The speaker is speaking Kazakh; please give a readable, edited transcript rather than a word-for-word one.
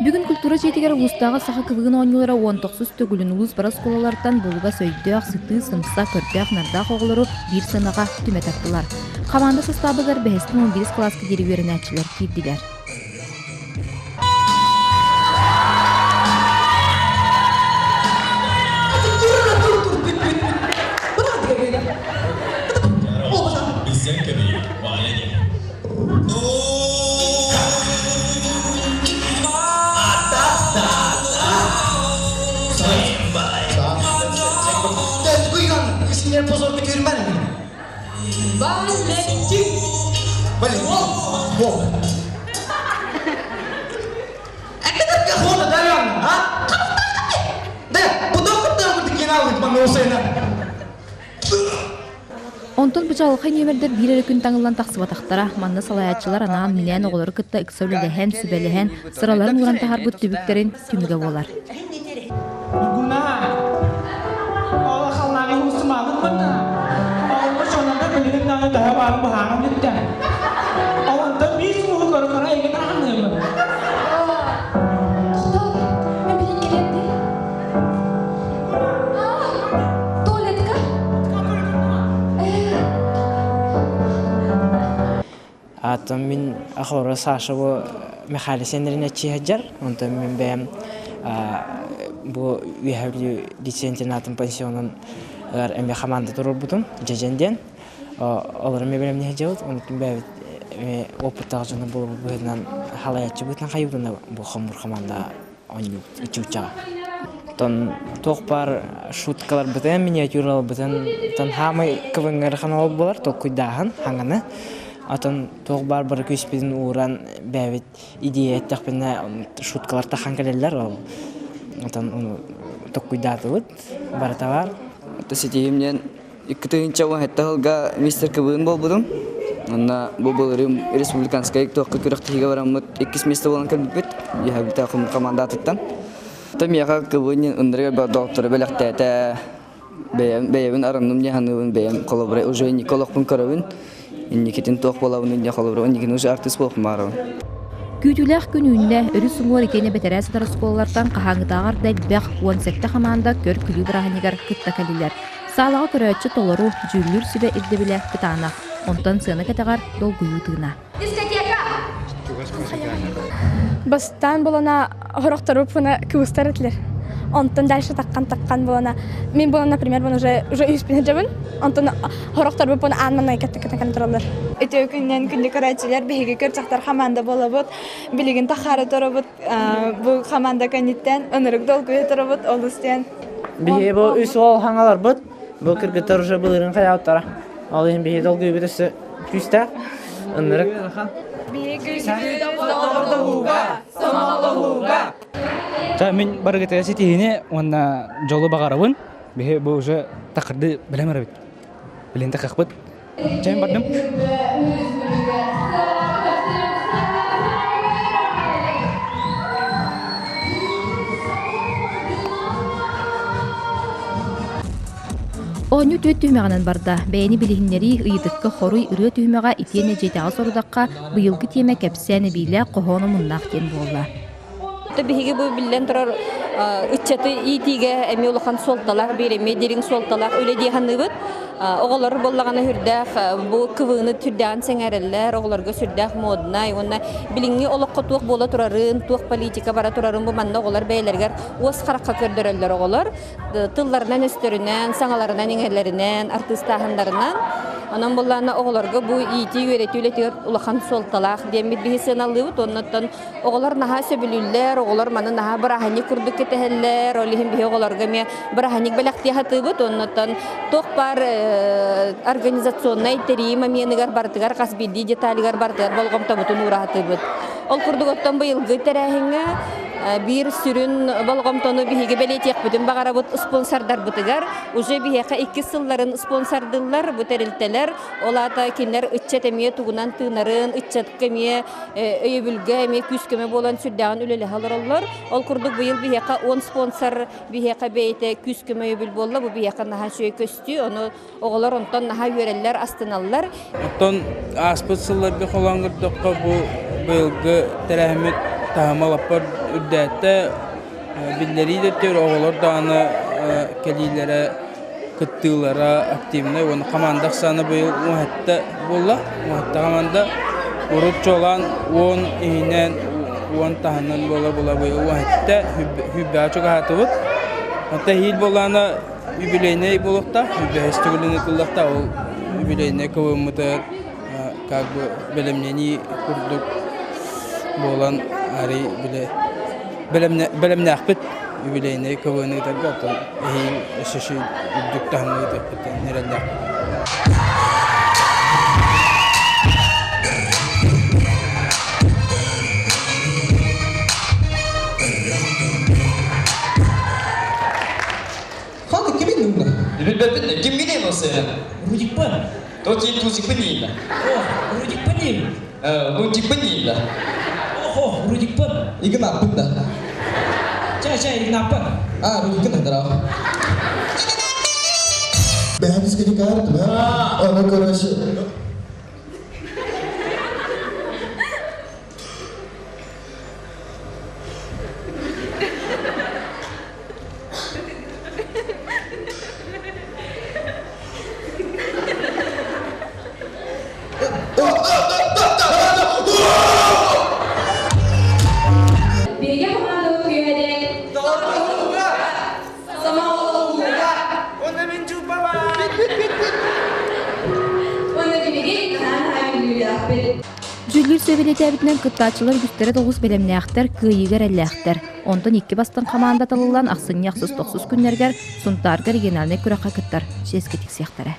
Бүгін культура жетігер ұлыстағы сақы кылығын оңылары 19 төгілін ұлыс бара сколалардан болуға сөйдіяқ, сыты, сымса, көрпіяқ, нардақ оғылары бір сынаға түмет аттылар. Команда составыгар бәхістің 11 классы дереверін әтшілер кейділер. Онтон бычалықай немерді бір әрі күн таңылан тақсыбатақтара, манны салаятчылар анаан минән оғылары күтті үксәуліліген, сүбәліген, сыраларын ұран тағар бұт түбіктерін түміге болар. Аттан мен ақылары Сашеву Михаил Сендерин әтчиһәджар, онтан мен бәм бу үйәвлі лицензионатын пансионын әме команда тұрыр бұтын, жәженден. Олар мен білем не әджауд, онтан бәвет опыттағы жаны бұл бұғынан халаятчы бұтын қайудына бұл қамыр команда үчі-үчіға. Тон тоқпар шуткалар бұтын, миниатюралар бұтын, тон хамы көвіңгер қаналы болар, тоқ күйдағын, хаңаны. Атын тоқ бар бір көспеден ұғыран бәвет идея әттіқпіне шуткалар таққан кәлелер ол. Атын тоқ күйдаты бұд, барыта бар. Сетейімнен 2-тыңынча уақытта ғылға мистер кібігін бол бұдым. Онна бұл болырым республиканскай тоққа күріқтіге барамыд 2 месті болан кәлбіп бет. Ехабіта команда атыттан. Там яға кібігінен ұндырға бар доқторы бәліқті әті бәйебін арымным неханыбын бәйем қолабырай уже Николақпын көрібін. Инникетин тоқ болауын инне қалыбыр, иннекин уже артист болып марауын. Күйтіләқ күнүнне өрі сұңуар екені бәтәрәсі сколалардан қағаңытағар дәлбәқ 18 қаманда көр күлі бірағынегер күтті кәлілер. Сағалаға көрәтші толыру жүрлүр сүбе ирдебілі күтағанақ. Онтан сыны кәтіғар долгүйі тығына. Бастан болана ғырақтары бұна күвістар әтілер. Онтан дальше таққан болана. Мен болана, например, уже үйіспен жабын. Онтан ғырақтары бұна анманай кәттіккен тұралар. Өте күннен күнді көрәтшілер бейге көрчақтар қаманда бола бұд. Білігін тақары тұры бұд. Бұл қаманда кәнеттен ұнырық долгүйі тұры бұд, олыстен. Бейге бұл үйсі ол хаңалар бұд. Бұл кіргітар уже бұлырын қаяуттара. Ал ең бейге долгүйі бұд өсі күсті. Ұнырық. Мен баргыта сетине онна жолу багарабын. Бе бу уже такырды билемер бит. Билен такакпыт. Чайм бардым. Оңю төт түймеғанан барда, бәйіні білігінлері ұйдыққа хоруй үрі түймеға итене жетеға сорудаққа бұйылғы теме кәпсәні бейлі қоғаны мұннақ кен болла. Биһиги бу биллен турар ыччаты итиге эми улахан солталар береме дерин солталар ölе диханыбыт оголор боллагана хүрдәх бу кывыны түрдән сеңәрелләр оголорга сүрдәх модна онна билинги олокка тук бола турарын тук политика бара турарын бу манна оголор бәйләргә ос харакка көрдөрәлләр оголор тылларынан өстөрүнән саңаларынан иңерләренән артистахандарынан анан боллана оголорга бу ити өйрәтүләтер улахан солталах демит бихисеналыбыт оннан оголор наха сөбүлүлләр оголор маны наха барахани курдук кетәһәлләр олиһин бихи оголорга ме бараханик беләкти хатыбыт оннан токпар организационный терим менигар бартыгар касбиди деталигар бартыгар болгом табытын уратыбыт ол курдуготтан быйылгы терәһиңә bir sürün balgamtonu bihiге beletiyak bütün bagarabut sponsorlar butigar уже biheka 2 yılların sponsordıllar bu terilteler olata kinler ıççetemiye tugunan tığnarın ıççetkemiye öyebülge küskeme bolan süddan ülele halarlar ol kurduk bu yıl biheka 10 sponsor biheka beyte küskeme öyebül bolla bu biheka naha şöy köstü onu oğlar ondan naha yöreller astınallar ondan aspıtsıllar bir kolangırdıkka bu yılgı terahmet tahamalapar üddette billeri de tür oğullar dağını kelilere kıttılara aktifine onu komandak sana bu hatta bolla hatta komanda urut çolan 10 inen 10 tahanan bola bu hatta hübba çok hatuvut hatta hil bolana übileyne bolukta hübba istugulunu kullakta o übileyne kavumuda как бы белемнени курдук болан ари белемне ахпет юбилейне кавыны тарга то и шиши дуктахны таппет нерелде Hangi kimin numara? Bilmem kim bileyim o sen? Rudik pan. Toki tuzik penil. Oh, rudik panil. Rudik penil. Oh, rudik pan. Ikan apa dah? Cai kenapa? Rudik kan ada. Behabis ke Jakarta, orang kerasa. Жүллүр сөбелеті әбітінен кыттачылар күстері 9 белемнәқтер күйігер әлләқтер. Ондан 2 бастан команда талылан ақсын яқсыз 9 күннергер, сұнтарғыр региональный күраққа кыттар. Жезгетік сияқтары.